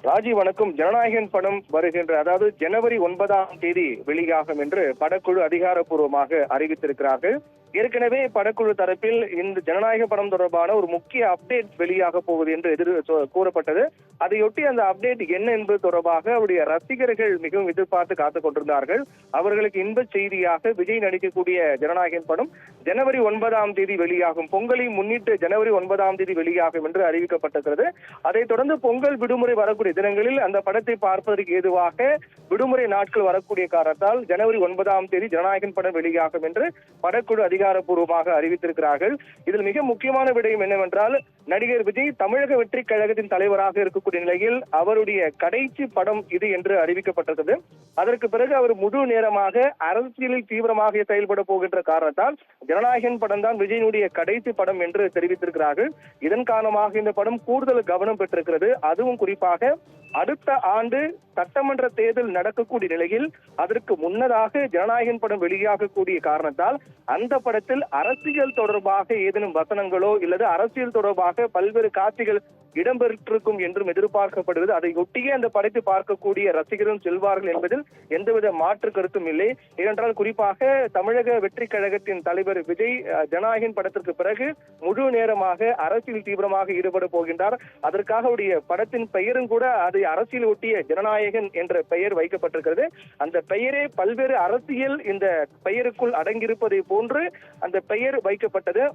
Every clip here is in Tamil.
ராஜி வணக்கம். ஜனநாயகன் படம் வருகின்ற அதாவது ஜனவரி 9ஆம் தேதி வெளியாகும் என்று படக்குழு அதிகாரப்பூர்வமாக அறிவித்திருக்கிறார்கள். ஏற்கனவே படக்குழு தரப்பில் இந்த ஜனநாயக படம் தொடர்பான ஒரு முக்கிய அப்டேட் வெளியாக போகுது என்று கூறப்பட்டது. அதையொட்டி அந்த அப்டேட் என்ன என்பது தொடர்பாக அவருடைய ரசிகர்கள் மிகவும் எதிர்பார்த்து காத்துக் கொண்டிருந்தார்கள். அவர்களுக்கு இன்ப செய்தியாக விஜய் நடிக்கக்கூடிய ஜனநாயகன் படம் ஜனவரி 9ஆம் தேதி வெளியாகும். பொங்கலை முன்னிட்டு ஜனவரி 9ஆம் தேதி வெளியாகும் என்று அறிவிக்கப்பட்டிருக்கிறது. அதைத் தொடர்ந்து பொங்கல் விடுமுறை வரக்கூடிய தினங்களில் அந்த படத்தை பார்ப்பதற்கு ஏதுவாக விடுமுறை நாட்கள் வரக்கூடிய காரணத்தால் ஜனவரி 9ஆம் தேதி ஜனநாயகன் படம் வெளியாகும் என்று படக்குழு அதிகாரப்பூர்வமாக அறிவித்திருக்கிறார்கள். இதில் மிக முக்கியமான விடயம் என்னவென்றால், நடிகர் விஜய் தமிழக வெற்றி கழகத்தின் தலைவராக இருக்கக்கூடிய நிலையில் அவருடைய கடைசி படம் இது என்று அறிவிக்கப்பட்டிருக்கிறது. அதற்கு பிறகு அவர் முழு நேரமாக அரசியலில் தீவிரமாக செயல்பட போகின்ற காரணத்தால் ஜனநாயகன் படம் தான் விஜயனுடைய கடைசி படம் என்று தெரிவித்திருக்கிறார்கள். இதன் காரணமாக இந்த படம் கூடுதல் கவனம் பெற்றிருக்கிறது. அதுவும் குறிப்பாக அடுத்த ஆண்டு சட்டமன்ற தேர்தல் நடக்கக்கூடிய நிலையில் அதற்கு முன்னதாக ஜனநாயகன் படம் வெளியாகக்கூடிய காரணத்தால் அந்த படத்தில் அரசியல் தொடர்பாக ஏதேனும் வசனங்களோ இல்லது அரசியல் தொடர்பாக பல்வேறு காட்சிகள் இடம்பெற்றிருக்கும் என்றும் எதிர்பார்க்கப்படுவது. அதை ஒட்டியே அந்த படத்தை பார்க்கக்கூடிய ரசிகரும் செல்வார்கள் என்பதில் எந்தவித மாற்று கருத்தும் இல்லை. ஏனென்றால் குறிப்பாக தமிழக வெற்றி கழகத்தின் தலைவர் விஜய் ஜனநாயகன் படத்திற்கு பிறகு முழு நேரமாக அரசியல் தீவிரமாக ஈடுபட போகின்றார். அதற்காக அவருடைய படத்தின் பெயரும் கூட அதை அரசியல் ஒட்டிய ஜனநாயகன் என்ற பெயர் வைக்கப்பட்டிருக்கிறது. அந்த பெயரே பல்வேறு அரசியல் இந்த பெயருக்குள் அடங்கியிருப்பதை போன்று அந்த பெயர் வைக்கப்பட்டது.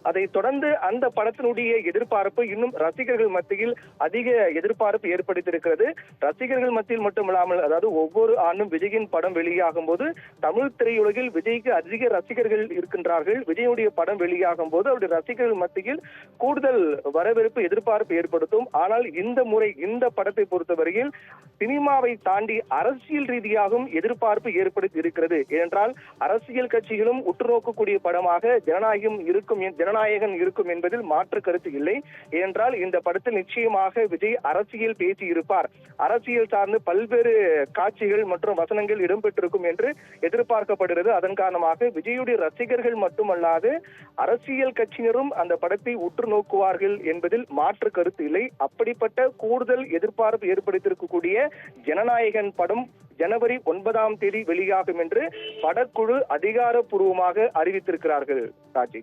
அதை தொடர்ந்து அந்த படத்தினுடைய எதிர்பார்ப்பு இன்னும் ரசிகர்கள் மத்தியில் அதிக எதிர்பார்ப்பு ஏற்படுத்தியிருக்கிறது. ரசிகர்கள் மத்தியில் மட்டுமில்லாமல், அதாவது ஒவ்வொரு ஆண்டும் விஜயின் படம் வெளியாகும் போது தமிழ் திரையுலகில் விஜய்க்கு அதிக ரசிகர்கள் இருக்கின்றார்கள். விஜயுடைய படம் வெளியாகும் போது அவருடைய ரசிகர்கள் மத்தியில் கூடுதல் வரவேற்பு எதிர்பார்ப்பு ஏற்படுத்தும். ஆனால் இந்த முறை இந்த படத்தை பொறுத்தவரையில் சினிமாவை தாண்டி அரசியல் ரீதியாகவும் எதிர்பார்ப்பு ஏற்படுத்தி இருக்கிறது. ஏனென்றால் அரசியல் கட்சிகளும் உற்று நோக்கக்கூடிய படமாக ஜனநாயகன் இருக்கும் என்பதில் மாற்று கருத்து இல்லை. ஏனென்றால் இந்த படத்தில் நிச்சயமாக விஜய் அரசியல் பேசி இருப்பார். அரசியல் சார்ந்து பல்வேறு காட்சிகள் மற்றும் வசனங்கள் இடம்பெற்றிருக்கும் என்று எதிர்பார்க்கப்படுகிறது. அதன் காரணமாக விஜயுடைய ரசிகர்கள் மட்டுமல்லாது அரசியல் கட்சியினரும் அந்த படத்தை உற்று நோக்குவார்கள் என்பதில் மாற்று கருத்து இல்லை. அப்படிப்பட்ட கூடுதல் எதிர்பார்ப்பு ஏற்படுத்தியிருக்கக்கூடிய ஜனநாயகன் படம் ஜனவரி 9ஆம் தேதி வெளியாகும் என்று படக்குழு அதிகாரப்பூர்வமாக அறிவித்திருக்கிறார்கள். ராஜி.